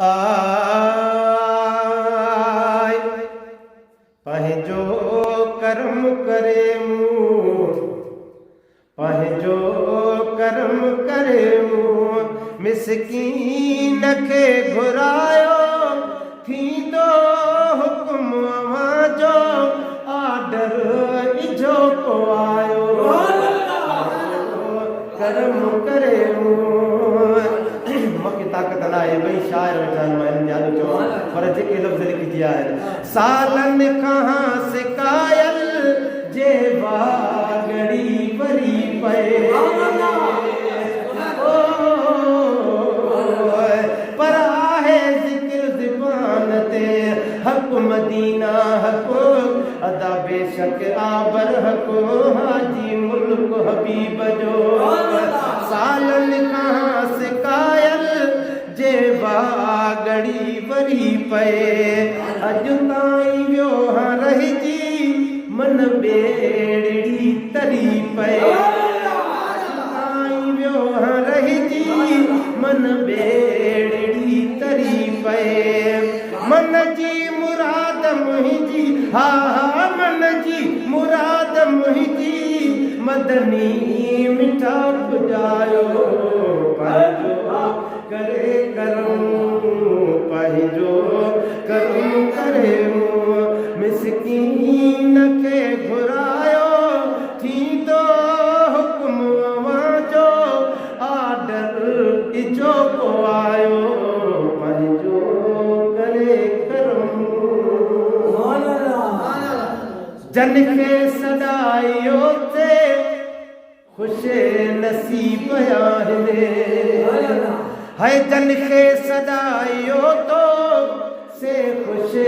आय पंहिंजो कर्म करे मूं पंहिंजो कर्म करे मूं मिसकीन खे घुरायो थींदो हुकुम अव्हां जो आर्डर इजो को आयो कर्म करे मूंखे ताक़त न आहे ॿई शाइर वेठा आहिनि यादि चओ पर जेके लफ़्ज़ लिखिजी आहिनि सालनि खां सिकायल जे बागड़ी वरी पए पर आहे ज़िक्र ज़बान ते हक़ मदीना हक़ अदा बेशक आबर हक़ हाजी मुल्क हबीब जो सालनि खां सिकायल जे बागड़ी वरी पए अॼु ताईं वियो हां रहिजी मन बेड़ी तरी पए अॼु ताईं वियो हां रहिजी मन बेड़ी तरी पए मन जी मुराद मुंहिंजी हा हा मन जी मुराद मुंहिंजी मदनी मिठा पुॼायो पंहिंजो करे करम पंहिंजो कर्म करे मिसकीन खे घुरायो थींदो हुकुम अव्हां जो आर्डर इजो को आयो पंहिंजो करे करम जन खे सॾायो ते ख़ुशि नसीब आहिनि है जन खे सॾायो तो से ख़ुशि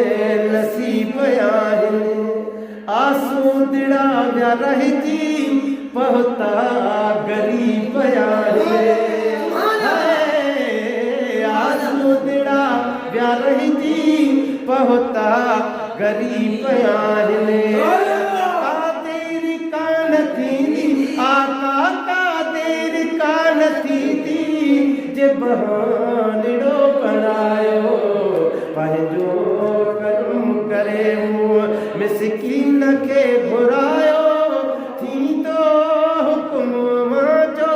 नसीब आहिनि आसूदिड़ा विया रहिजी पहुता ग़रीब आहिनि आसूदिड़ा विया रहिजी पहुता ग़रीब आहिनि का देरि कान थींदी आका का देरि कान थींदी जे बहानड़ो बणायो पंहिंजो कर्म करे मिसकीन खे घुरायो थींदो हुकुम अव्हां जो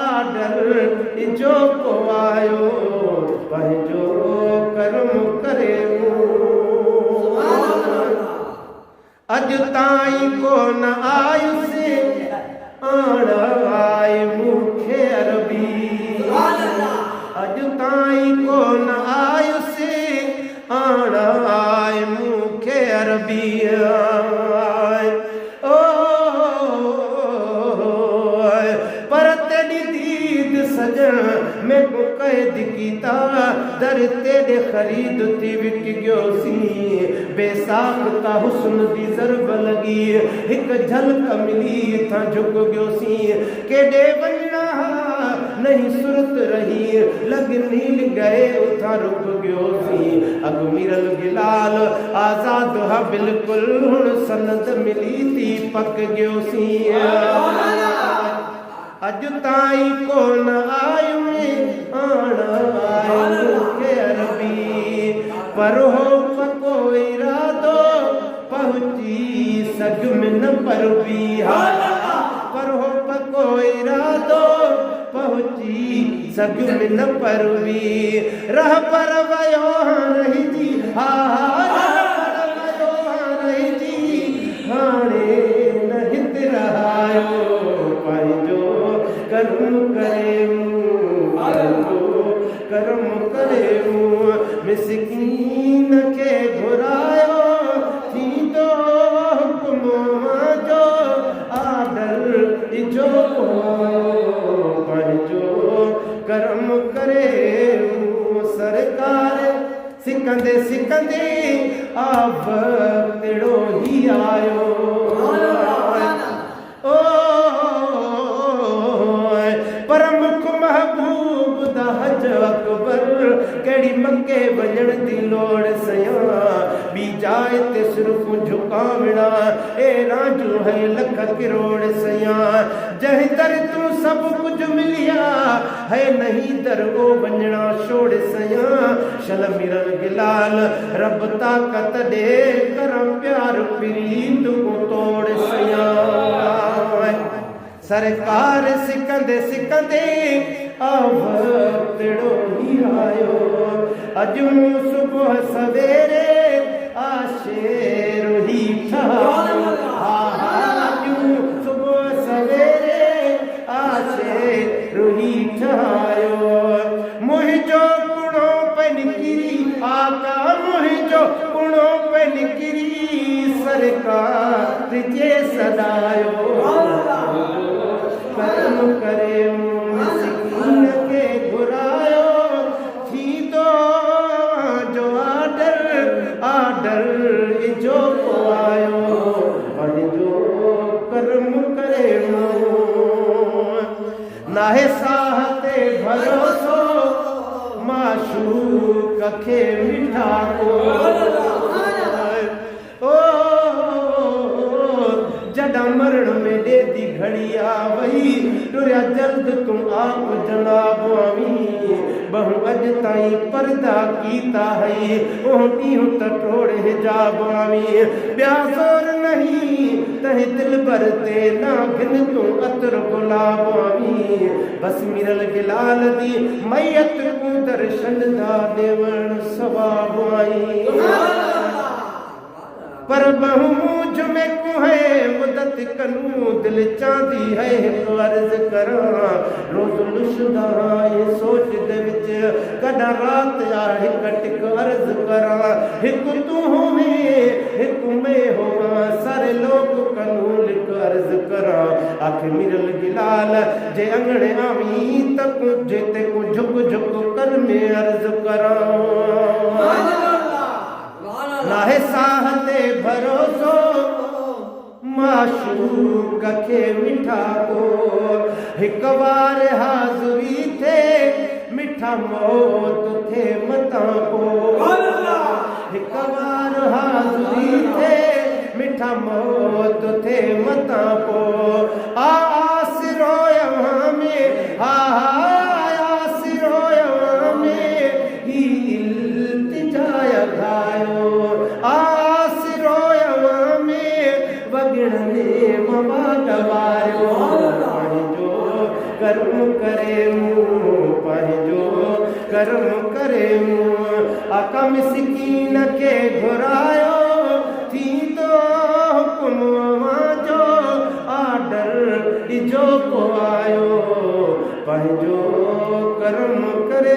आर्डर इजो को आयो पंहिंजो कर्म करे अॼु ताईं कोन आयुसि आण आए मूंखे अरबी अॼु ताईं कोन आयुसि आण आए मूंखे अरबी पर तेरी दीद सजण में को कैद कीता दर तेरे खरीद थी विक गयोसी बेसाख्ता हुस्न दी ज़रब लगी हिक झलक मिली था झुक गयोसी केॾे वञणा नहीं सुरत रही लग नील गए उथा रुक गयोसी अग मिरल गिलाल आज़ाद हा बिल्कुल हुण सनद मिली थी पक गयोसी अॼु ताईं कोन आयुमि आण आयो मूंखे अरबी पर हो पको इरादो पहुची सग में न परवी पर हो पको इरादो पहुची सग में न परवी रह पर वयो रहिजी हा रहिजी हाणे न हित रहायो पंहिंजो कर्म करे कर्म करे मिसकीन खे घुरायो थींदो हुकुम अव्हां जो आर्डर इजो पंहिंजो कर्म करे सरकार सिकंदे सिकंदे आप तेड़ो ही आयो परमुख महबूब दा हज अकबर केड़ी मक्के वञण दी लोड़ सया बी जाए ते सिर्फ झुकावणा ए राजू है लख करोड़ सया जह दर तू सब कुछ मिलिया है नहीं दर ओ वञणा छोड़ सया मिरल गिलाल रब ताकत दे करम प्यार प्रीत को तोड़ सया सरकार सिकंदे सिकंदे आवतड़ो ही आयो अजू सुबह सवेरे आशेर ही ठायो अजू सुबह सवेरे आशेर ही ठायो मुहिंजो कुणो पे निकिरी आका मुहिंजो कुणो पे निकिरी सरकार जे सदायो कर्म करे मिस्कीन के घुरायो थी दो जो आडर जो को आयो और जो कर्म करे नाहे साहते भरोसो माशूक खे मिठा को जड़ा मरण में दे दी घड़िया वही टुरिया जल्द तुम आप जनाब आवी बहु अज ताई पर्दा कीता है ओह टीहू तटोड़े हिजाब आवी ब्यासोर नहीं तहे दिल भरते ना घिन तू अतर गुलाब आवी बस मिरल गिलाल दी मैयत को दर्शन दा देवण सवाब आई पर बहु मुझ में कुहे मुदत कनू दिल चांदी है अर्ज करा रोज लुशदा ये सोच दे विच कदा रात आ हिक अर्ज करा हिक तू में हिक में होवा सारे लोग कनू लिख अर्ज करा आखे मिरल गिलाल जे अंगणे आवी तक जेते को झुक झुक कर में अर्ज करा नाहे साहते भरोसो माशूक खे मिठा को हिक बार हाज़ुरी थे मिठा मौत थे मता को हिक बार हाज़ुरी थे मिठा मौत थे मता को आस रोया में आस रोया में ही इल्तिजाया गायो आस रोया में वगड़ने ममा डवायो जो कर्म करे जो कर्म करे आका मिस्कीन के घुरायो थी तो हुक्म जो आडर जो को आयो पंहिंजो कर्म करे